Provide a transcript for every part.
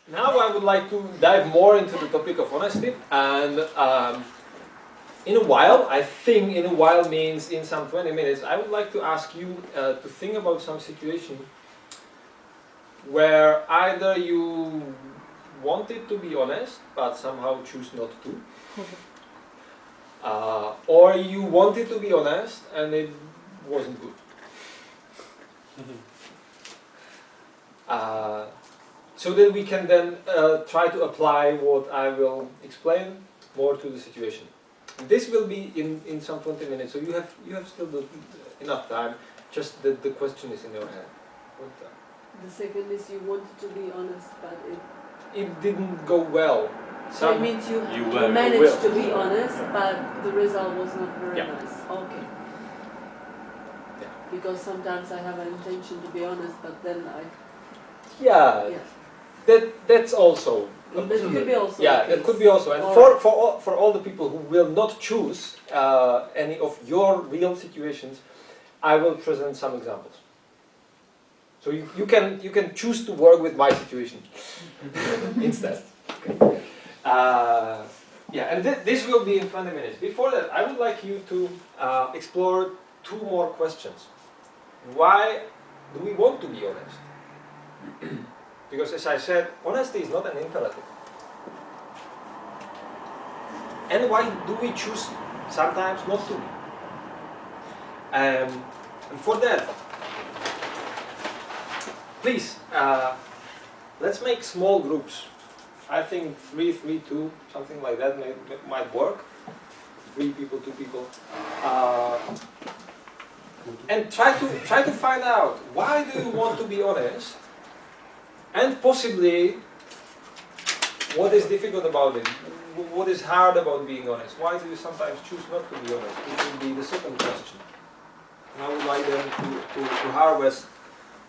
Now I would like to dive more into the topic of honesty, and in a while, I think in a while means in some 20 minutes, I would like to ask you to think about some situation where either you wanted to be honest, but somehow choose not to, or you wanted to be honest and it wasn't good. So that we can then try to apply what I will explain more to the situation. This will be in some 20 minutes, so you have still enough time. Just the question is in your head. The second is you wanted to be honest, but it didn't go well. So it means you managed to be honest, but the result was not very nice. Okay. Yeah. Because sometimes I have an intention to be honest, but then I... Yeah. That's also... That could be also. Yeah, that could be also. And for all the people who will not choose any of your real situations, I will present some examples. So you can choose to work with my situation instead. Okay. Yeah, and this will be in 20 minutes. Before that, I would like you to explore two more questions. Why do we want to be honest? Because as I said, honesty is not an imperative. And why do we choose sometimes not to be? And for that, please, let's make small groups. I think 3, 3, 2, something like that might work. 3 people, 2 people. And try to find out, why do you want to be honest? And possibly, what is difficult about it? What is hard about being honest? Why do you sometimes choose not to be honest? It will be the second question. And I would like them to harvest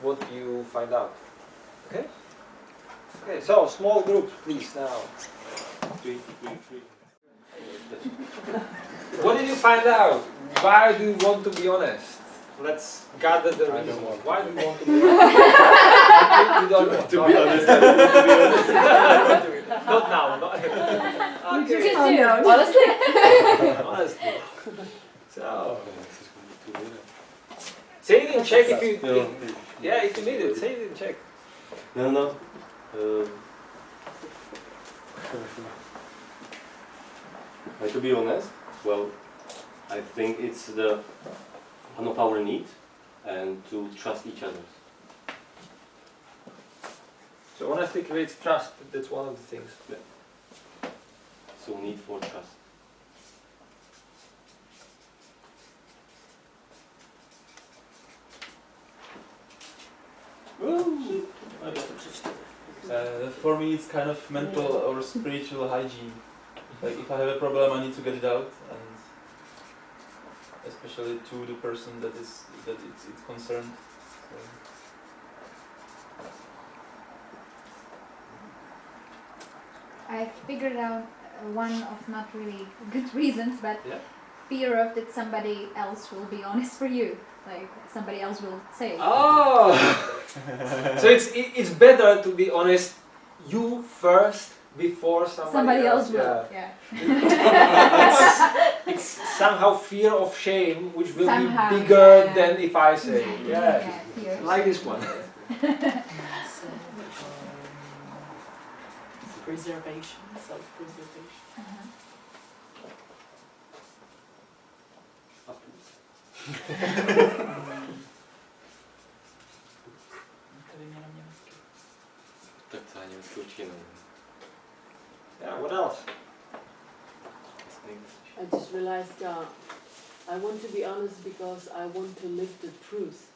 what you find out. Okay? Okay, so small groups, please, now. 3, 3, 3. What did you find out? Why do you want to be honest? Let's gather the reasons. Why do you want to be honest? You don't want to be honest. I don't want to be honest. Not now. Not okay. Honestly. Honestly. So. Say it in Czech if you. If you need it. Say it in Czech. No. To be honest, well, I think it's one of our needs, and to trust each other. So honesty creates trust. That's one of the things. Yeah. So need for trust. For me, it's kind of mental or spiritual hygiene. Like if I have a problem, I need to get it out, and especially to the person that it's concerned. So. I figured out one of not really good reasons, but fear of that somebody else will be honest for you. Like somebody else will say. Oh, so it's better to be honest you first before somebody else will. Yeah. It's somehow fear of shame, which will somehow, be bigger than if I say. Yeah, like this one. Preservation, self-preservation. Yeah, what else? I just realized I want to be honest because I want to live the truth.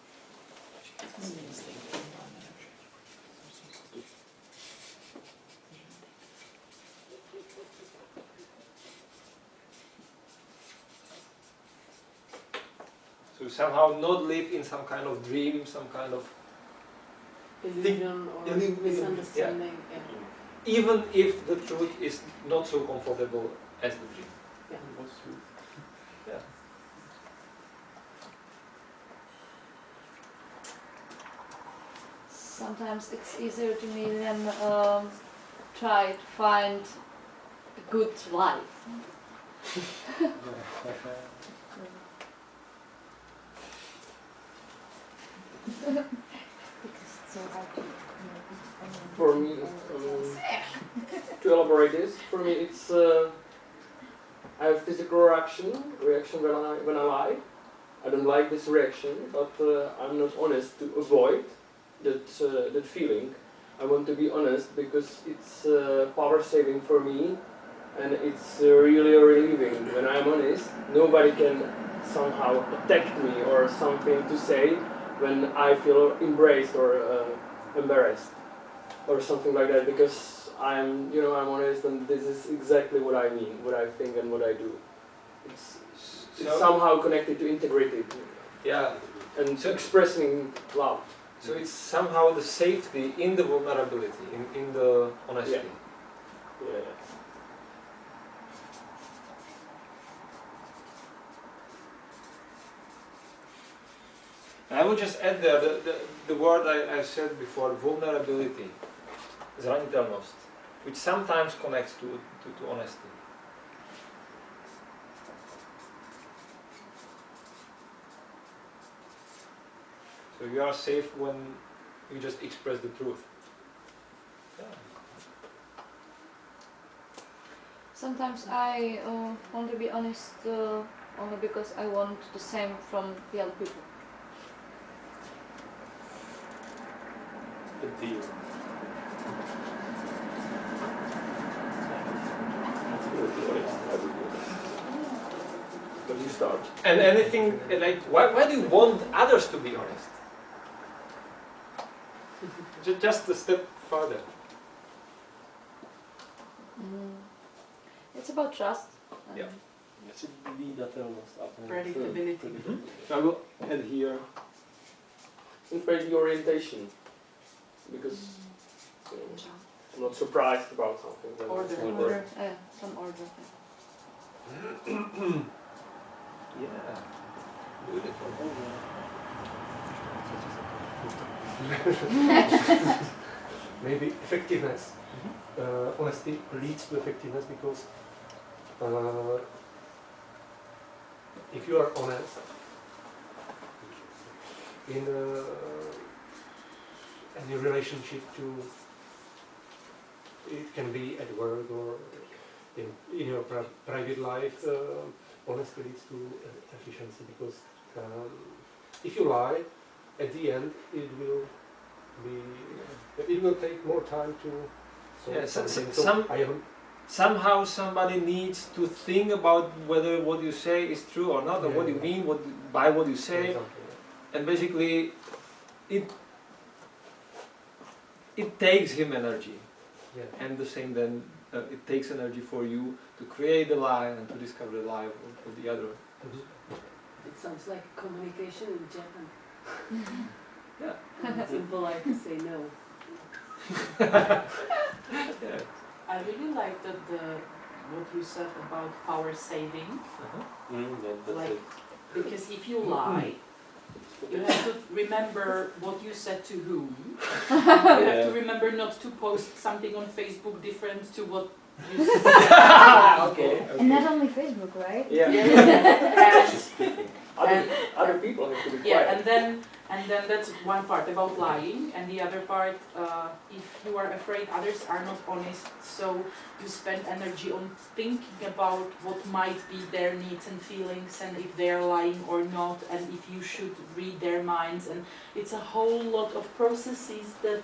So somehow not live in some kind of dream, some kind of illusion or misunderstanding. Yeah. Even if the truth is not so comfortable as the dream. Yeah. Yeah. Sometimes it's easier to me than try to find a good life. For me, to elaborate this, for me it's I have physical reaction when I lie. I don't like this reaction, but I'm not honest to avoid that feeling. I want to be honest because it's power saving for me, and it's really relieving. When I'm honest, nobody can somehow attack me or something to say when I feel embraced or embarrassed or something like that, because I'm honest, and this is exactly what I mean, what I think and what I do. It's somehow connected to integrity. Yeah. And to expressing love. So it's somehow the safety in the vulnerability, in the honesty. Yeah. And I would just add there the word I said before, vulnerability, zranitelnost, which sometimes connects to honesty. So you are safe when you just express the truth. Yeah. Sometimes I want to be honest only because I want the same from the other people. The deal. But you start. And anything like, why do you want others to be honest? Just a step further. It's about trust. Yeah. Predictability. I will add here maybe orientation, because I'm not surprised about something. Order. Some order. Yeah. Beautiful. Maybe effectiveness. Honesty leads to effectiveness, because if you are honest in any relationship, it can be at work or in your private life, honesty leads to efficiency, because if you lie, at the end it will take more time to solve something. So somehow somebody needs to think about whether what you say is true or not, or what you mean by what you say, and basically it takes him energy, and the same then it takes energy for you to create the lie and to discover the lie of the other. It sounds like communication in Japan. Yeah. It's impolite to say no. Yeah. I really like that what you said about power saving. That's Like, it. because if you lie, you have to remember what you said to whom. You have to remember not to post something on Facebook different to what you said. Okay. And not only Facebook, right? Yeah. Other people have to be quiet. Yeah, and then that's one part about lying, and the other part, if you are afraid others are not honest, so you spend energy on thinking about what might be their needs and feelings, and if they are lying or not, and if you should read their minds, and it's a whole lot of processes that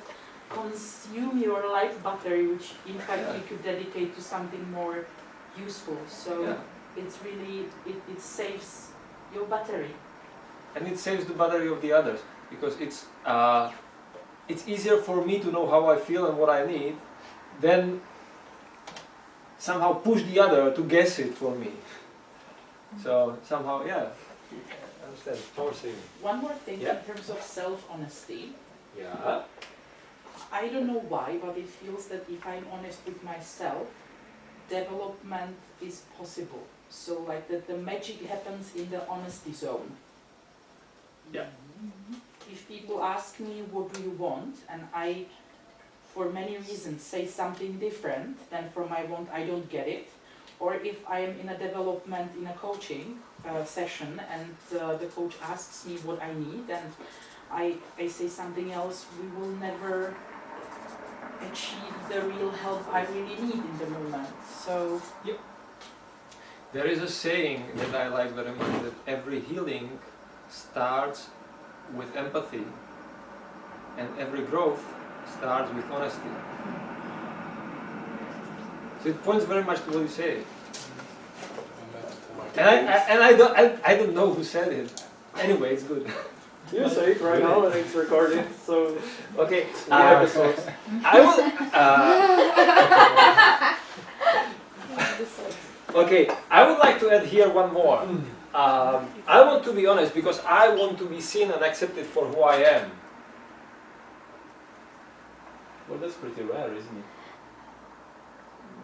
consume your life battery, which in fact you could dedicate to something more useful. So it's really, it saves your battery. And it saves the battery of the others, because it's easier for me to know how I feel and what I need than somehow push the other to guess it for me. So somehow, I understand. Power saving. One more thing Yeah. in terms of self-honesty. Yeah. I don't know why, but it feels that if I'm honest with myself, development is possible. So like that the magic happens in the honesty zone. Yeah. If people ask me what do you want, and I for many reasons, say something different than from my want, I don't get it. Or if I am in a development, in a coaching session, and the coach asks me what I need, and I say something else, we will never achieve the real help I really need in the moment. So There is a saying that I like very much, that every healing starts with empathy and every growth starts with honesty. So it points very much to what you say. And I don't know who said it. Anyway, it's good. You say it right now and it's recorded, so Okay. episodes. I will. Okay, I would like to add here one more. I want to be honest because I want to be seen and accepted for who I am. Well, that's pretty rare, isn't it?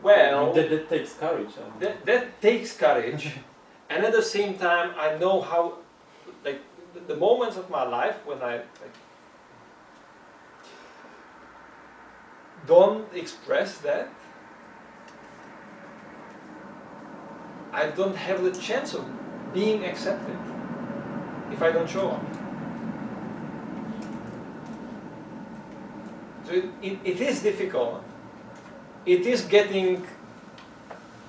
Well, That takes courage. that takes courage, and at the same time, I know how, like, the moments of my life when I don't express that, I don't have the chance of being accepted if I don't show up. So it is difficult. It is getting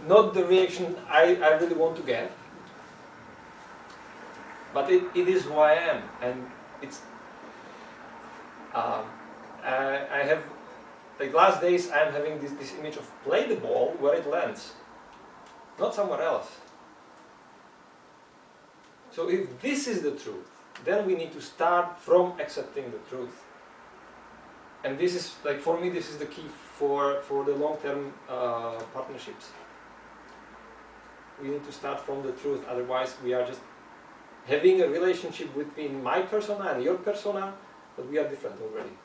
not the reaction I really want to get, but it is who I am, and it's. I have, like last days, I'm having this image of play the ball where it lands, not somewhere else. So if this is the truth, then we need to start from accepting the truth. And this is, like, for me, this is the key for the long-term partnerships. We need to start from the truth, otherwise we are just having a relationship between my persona and your persona, but we are different already.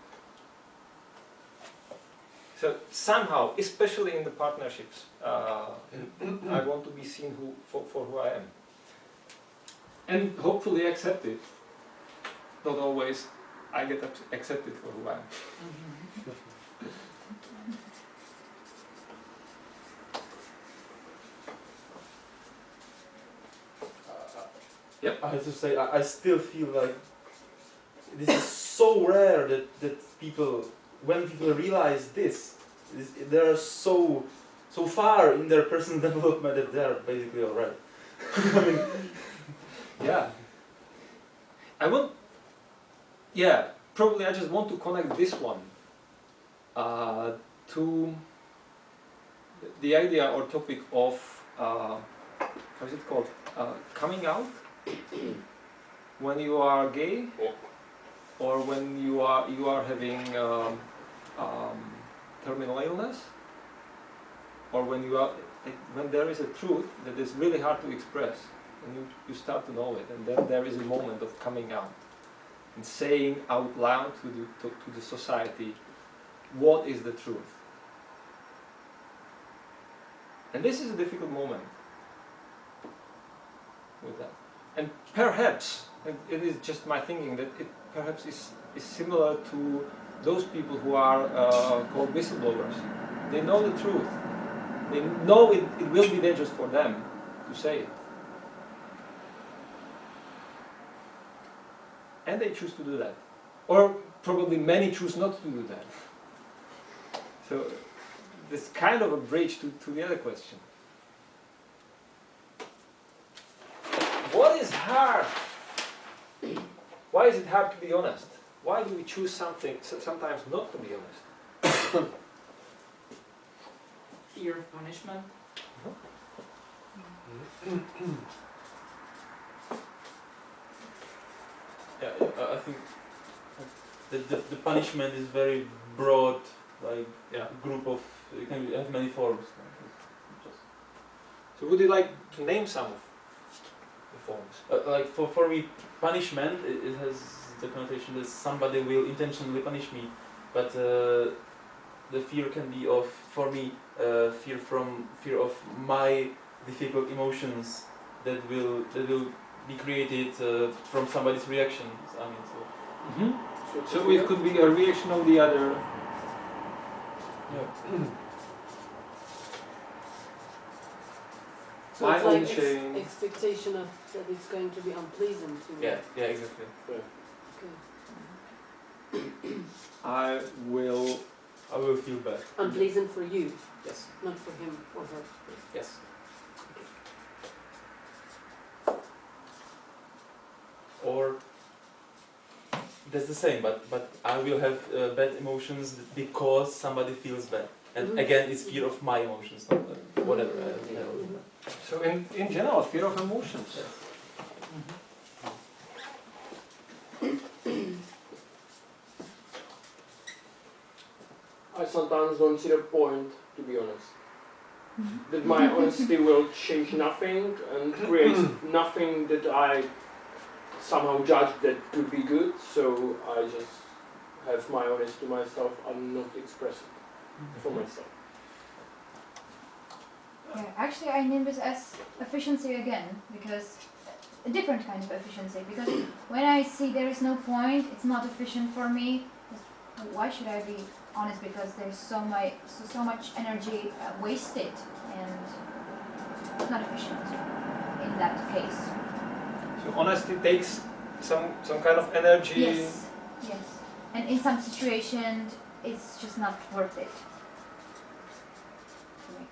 So somehow, especially in the partnerships, I want to be seen for who I am. And hopefully accepted. Not always I get accepted for who I am. Yep. I have to say, I still feel like this is so rare that people, when people realize this, they are so far in their personal development that they are basically alright. I mean, yeah. Probably I just want to connect this one to the idea or topic of, how is it called? Coming out? When you are gay, or when you are having terminal illness, or when when there is a truth that is really hard to express, and you start to know it, and then there is a moment of coming out and saying out loud to the society what is the truth. And this is a difficult moment with that. And perhaps, it is just my thinking, that it perhaps is similar to those people who are called whistleblowers. They know the truth. They know it will be dangerous for them to say it. And they choose to do that. Or probably many choose not to do that. So this kind of a bridge to the other question. What is hard? Why is it hard to be honest? Why do we choose something sometimes not to be honest? fear of punishment. yeah, I think the punishment is very broad, like group of, you can have many forms. So would you like to name some of the forms? Like for me, punishment, it has the connotation that somebody will intentionally punish me, but the fear can be of, for me, fear of my difficult emotions that will be created from somebody's reaction. I mean, so. So it could be a reaction of the other. So My it's own like shame. expectation of that it's going to be unpleasant to me. Yeah, exactly. Okay. I will. I will feel bad. Unpleasant for you, Yes. not for him or her. Yes. Or that's the same, but I will have bad emotions because somebody feels bad. And Mhm. again, it's fear of my emotions, not whatever. I don't know. So in general, fear of emotions. I sometimes don't see the point, to be honest. That my honesty will change nothing and create nothing that I somehow judge that could be good, so I just have my honesty to myself and not express it for myself. Yeah, actually, I name this as efficiency again, because a different kind of efficiency. Because when I see there is no point, it's not efficient for me. Why should I be honest? Because there's so much energy wasted, and it's not efficient in that case. So honesty takes some kind of energy. Yes, yes. And in some situations, it's just not worth it. For me.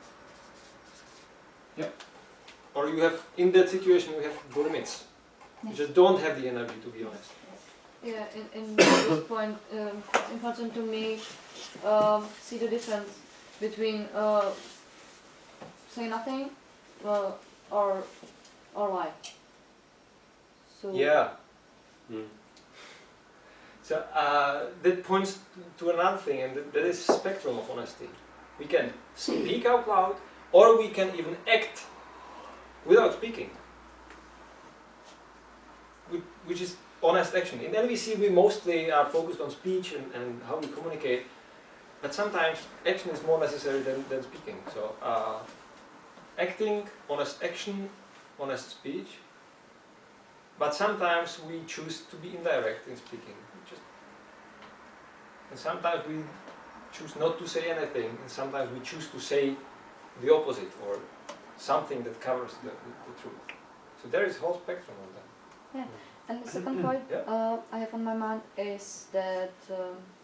Or you have, in that situation, you have limits. You Yes. just don't have the energy, to be honest. Yeah, in this point, it's important to me see the difference between say nothing or lie. So Yeah. Mm. So that points to another thing, and that is spectrum of honesty. We can speak out loud, or we can even act without speaking, which is honest action. In NVC, we mostly are focused on speech and how we communicate, but sometimes action is more necessary than speaking. So acting, honest action, honest speech, but sometimes we choose to be indirect in speaking. And sometimes we choose not to say anything, and sometimes we choose to say the opposite, or something that covers the truth. So there is a whole spectrum of that. Yeah. And the second point Yeah. I have on my mind is that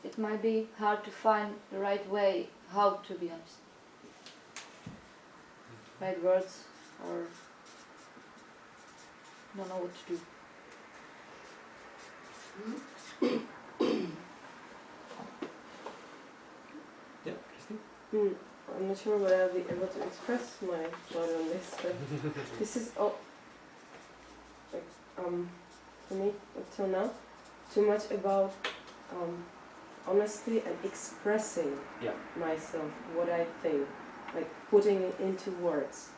it might be hard to find the right way how to be honest. Right words, or don't know what to do. Yeah, Christine? I'm not sure whether I'll be able to express my thought on this, but this is all, like, for me, up till now, too much about honesty and expressing myself, what I think, like putting it into words.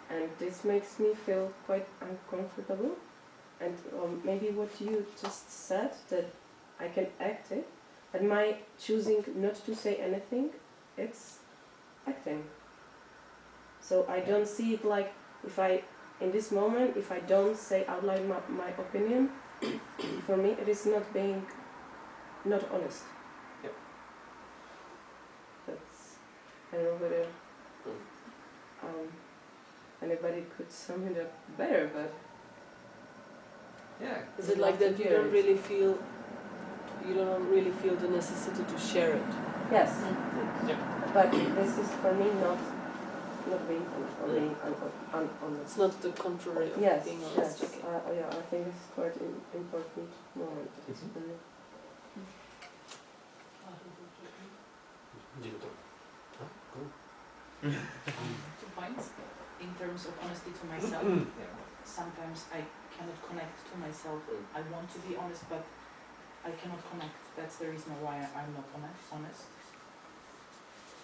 And this makes me feel quite uncomfortable. And maybe what you just said, that I can act it, but my choosing not to say anything, it's acting. So I don't see it like, if I, in this moment, if I don't say out loud my opinion, for me it is not being not honest. Yep. That's, I don't know whether anybody could sum it up better, but Yeah. Is it like that you don't really feel the necessity to share it? yes. Yeah. But this is for me not being honest, or being honest. It's not the contrary of Yes, being yes. honest. Okay. Yeah, I think it's quite an important moment. For me. Two points. In terms of honesty to myself, sometimes I cannot connect to myself. I want to be honest, but I cannot connect. That's the reason why I'm not honest.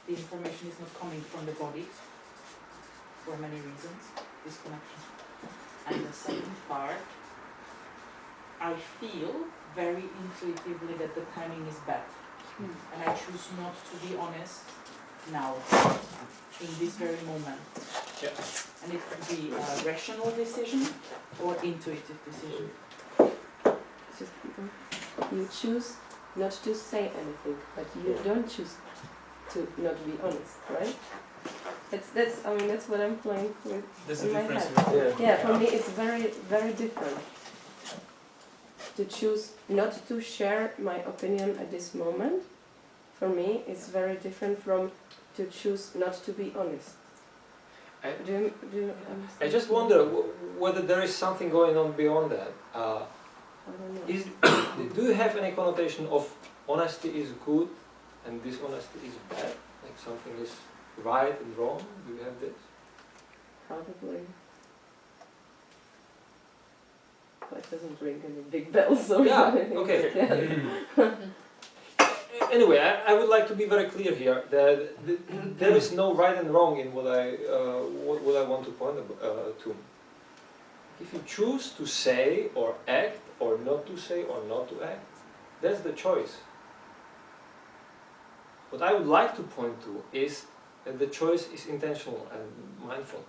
The information is not coming from the body for many reasons, disconnection. And the second part, I feel very intuitively that the timing is bad. And I choose not to be honest now, in this very moment. Yeah. And it could be a rational decision or intuitive decision. Just, you choose not to say anything, but you don't choose to not be honest, right? That's I mean that's what I'm playing with There's in a my difference. head. Yeah, for me it's very different to choose not to share my opinion at this moment. For me, it's very different from to choose not to be honest. Do you understand? I just wonder whether there is something going on beyond that. I don't know. Do you have any connotation of honesty is good and dishonesty is bad? Like something is right and wrong? Do you have this? Probably. Well, it doesn't ring any big bells, so Yeah, I think okay. yeah. Anyway, I would like to be very clear here that there is no right and wrong in what I want to point to. If you choose to say or act or not to say or not to act, that's the choice. What I would like to point to is that the choice is intentional and mindful.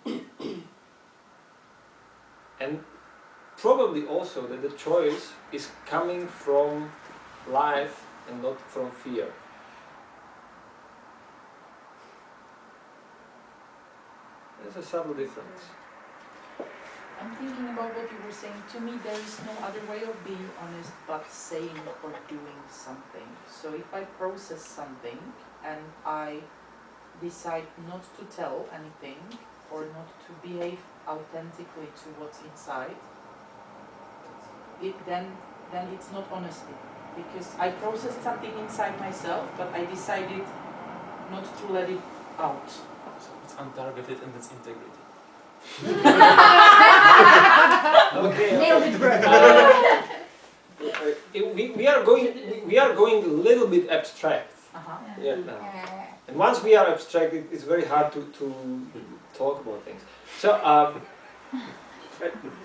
And probably also that the choice is coming from life and not from fear. There's a subtle difference. I'm thinking about what you were saying. To me, there is no other way of being honest but saying or doing something. So if I process something and I decide not to tell anything or not to behave authentically to what's inside, then it's not honesty. Because I processed something inside myself, but I decided not to let it out. So it's untargeted and it's integrity. Okay. Nailed it, bro. We are going a little bit abstract. Uh-huh. Now. And once we are abstract, it's very hard to talk about things. So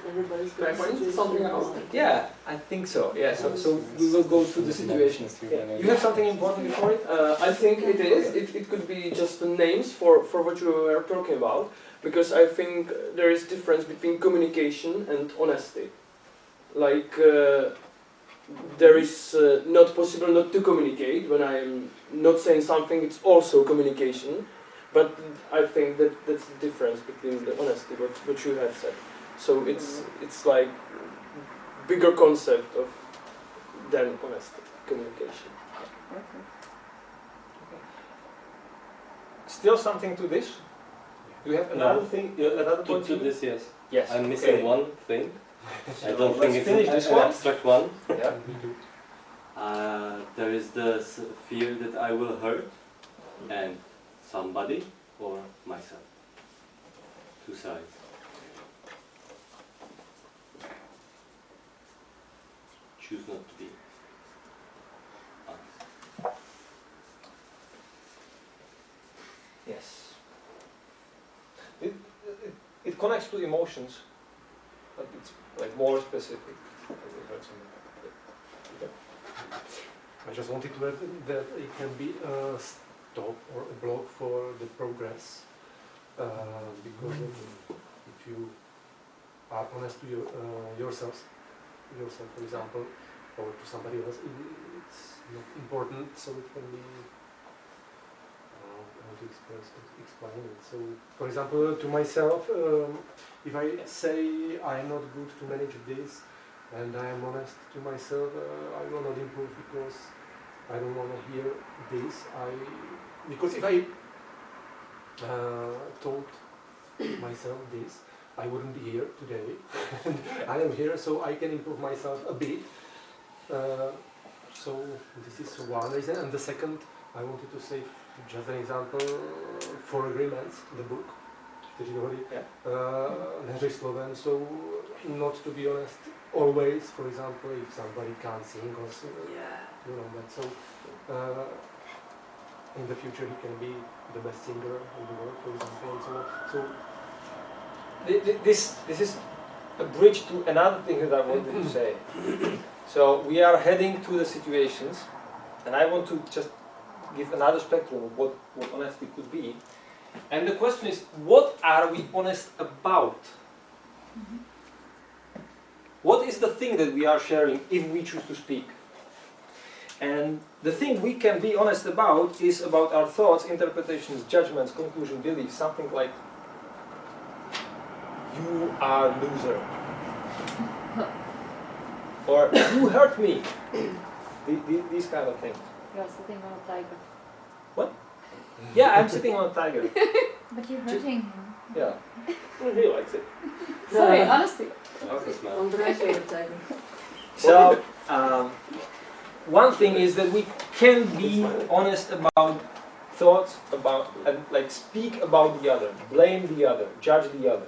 Everybody's going to point to something else. yeah, I think so. Yeah. So we will go through the situations. Yeah. You have something important before it? I think it is. It could be just the names for what you were talking about, because I think there is difference between communication and honesty. Like there is not possible not to communicate. When I'm not saying something, it's also communication. But I think that's the difference between the honesty, what you have said. So it's like bigger concept of than honesty, communication. Okay. Still something to this? Do you have another thing? Another point To this, yes. Yes. I'm missing okay. one thing. I don't Let's think it's finish this an one. abstract one. Yeah. There is the fear that I will hurt and somebody or myself. Two sides. Choose not to be honest. Yes. It connects to emotions, but it's like more specific. I just wanted to add that it can be a stop or a block for the progress, because if you are honest to yourself, for example, or to somebody else, it's not important, so it can be, how to explain it. So, for example, to myself, if I say I'm not good to manage this, and I am honest to myself, I will not improve because I don't want to hear this. Because if I told myself this, I wouldn't be here today. I am here, so I can improve myself a bit. So this is one reason. And the second, I wanted to say just an example for agreements, the book. Neřeš Sloven, so not to be honest always, for example, if somebody can't sing or sing, you know that. So in the future he can be the best singer in the world, for example, and so on. So this is a bridge to another thing that I wanted to say. So we are heading to the situations, and I want to just give another spectrum of what honesty could be. And the question is, what are we honest about? What is the thing that we are sharing if we choose to speak? And the thing we can be honest about is about our thoughts, interpretations, judgments, conclusion, beliefs, something like, you are loser. Or, you hurt me. These kind of things. You are sitting on a tiger. What? Yeah, I'm sitting on a tiger. But you're hurting him. Yeah. Well, he likes it. Sorry, honesty. Okay, smell. Andres or tiger? So, one thing is that we can be honest about thoughts, about, and like speak about the other, blame the other, judge the other.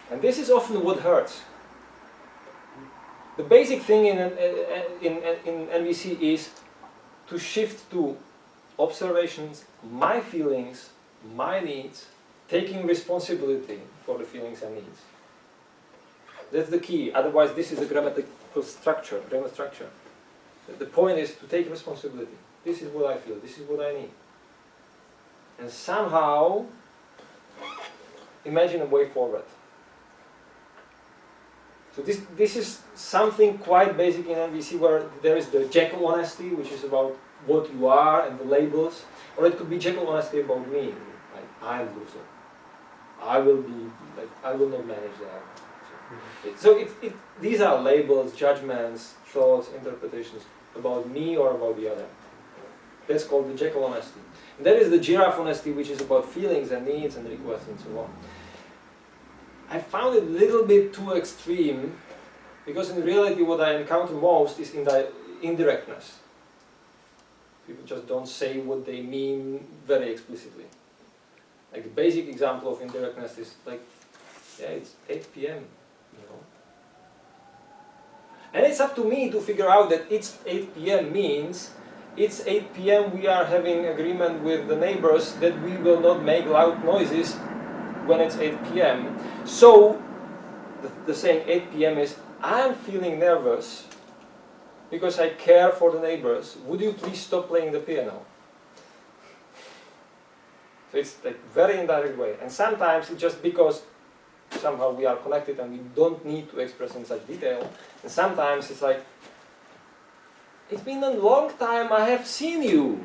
And this is often what hurts. The basic thing in NVC is to shift to observations, my feelings, my needs, taking responsibility for the feelings and needs. That's the key. Otherwise, this is a grammatical structure, grammar structure. The point is to take responsibility. This is what I feel. This is what I need. And somehow imagine a way forward. So this is something quite basic in NVC, where there is the Jekyll honesty, which is about what you are and the labels, or it could be Jekyll honesty about me, like I'm loser. I will not manage that. So these are labels, judgments, thoughts, interpretations about me or about the other. That's called the Jekyll honesty. And that is the giraffe honesty, which is about feelings and needs and requests and so on. I found it a little bit too extreme, because in reality what I encounter most is indirectness. People just don't say what they mean very explicitly. Like the basic example of indirectness is like, yeah, it's 8 p.m. You know? And it's up to me to figure out that it's 8 p.m. means it's 8 p.m. we are having agreement with the neighbors that we will not make loud noises when it's 8 p.m. So the saying 8 p.m. is, I'm feeling nervous because I care for the neighbors. Would you please stop playing the piano? So it's like very indirect way. And sometimes it's just because somehow we are connected and we don't need to express in such detail. And sometimes it's like, it's been a long time I have seen you.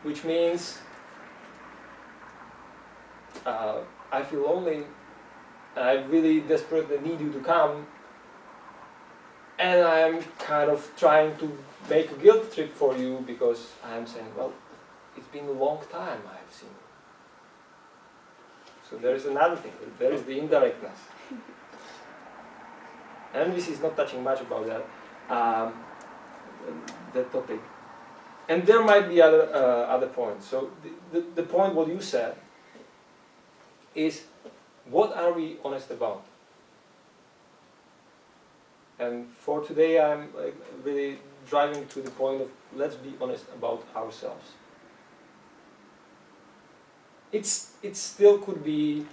Which means I feel lonely, and I really desperately need you to come, and I'm kind of trying to make a guilt trip for you because I'm saying, well, it's been a long time I have seen you. So there is another thing, there is the indirectness. And NVC is not touching much about that topic. And there might be other points. So the point what you said is, what are we honest about? And for today I'm like really driving to the point of, let's be honest about ourselves. It still could be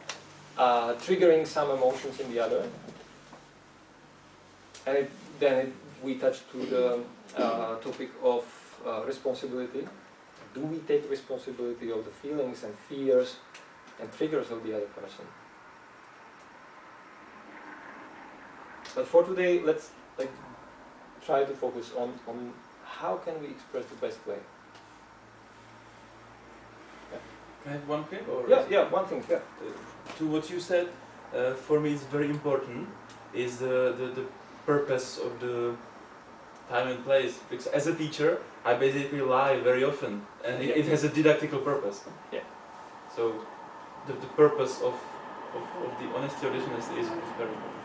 triggering some emotions in the other. And then we touch to the topic of responsibility. Do we take responsibility of the feelings and fears and triggers of the other person? But for today, let's try to focus on how can we express the best way. Yeah. Can I have one thing? Or Yeah, one thing, yeah. To what you said, for me it's very important, is the purpose of the time and place. Because as a teacher, I basically lie very often, and it has a didactical purpose. Yeah. So the purpose of the honesty or dishonesty is very important.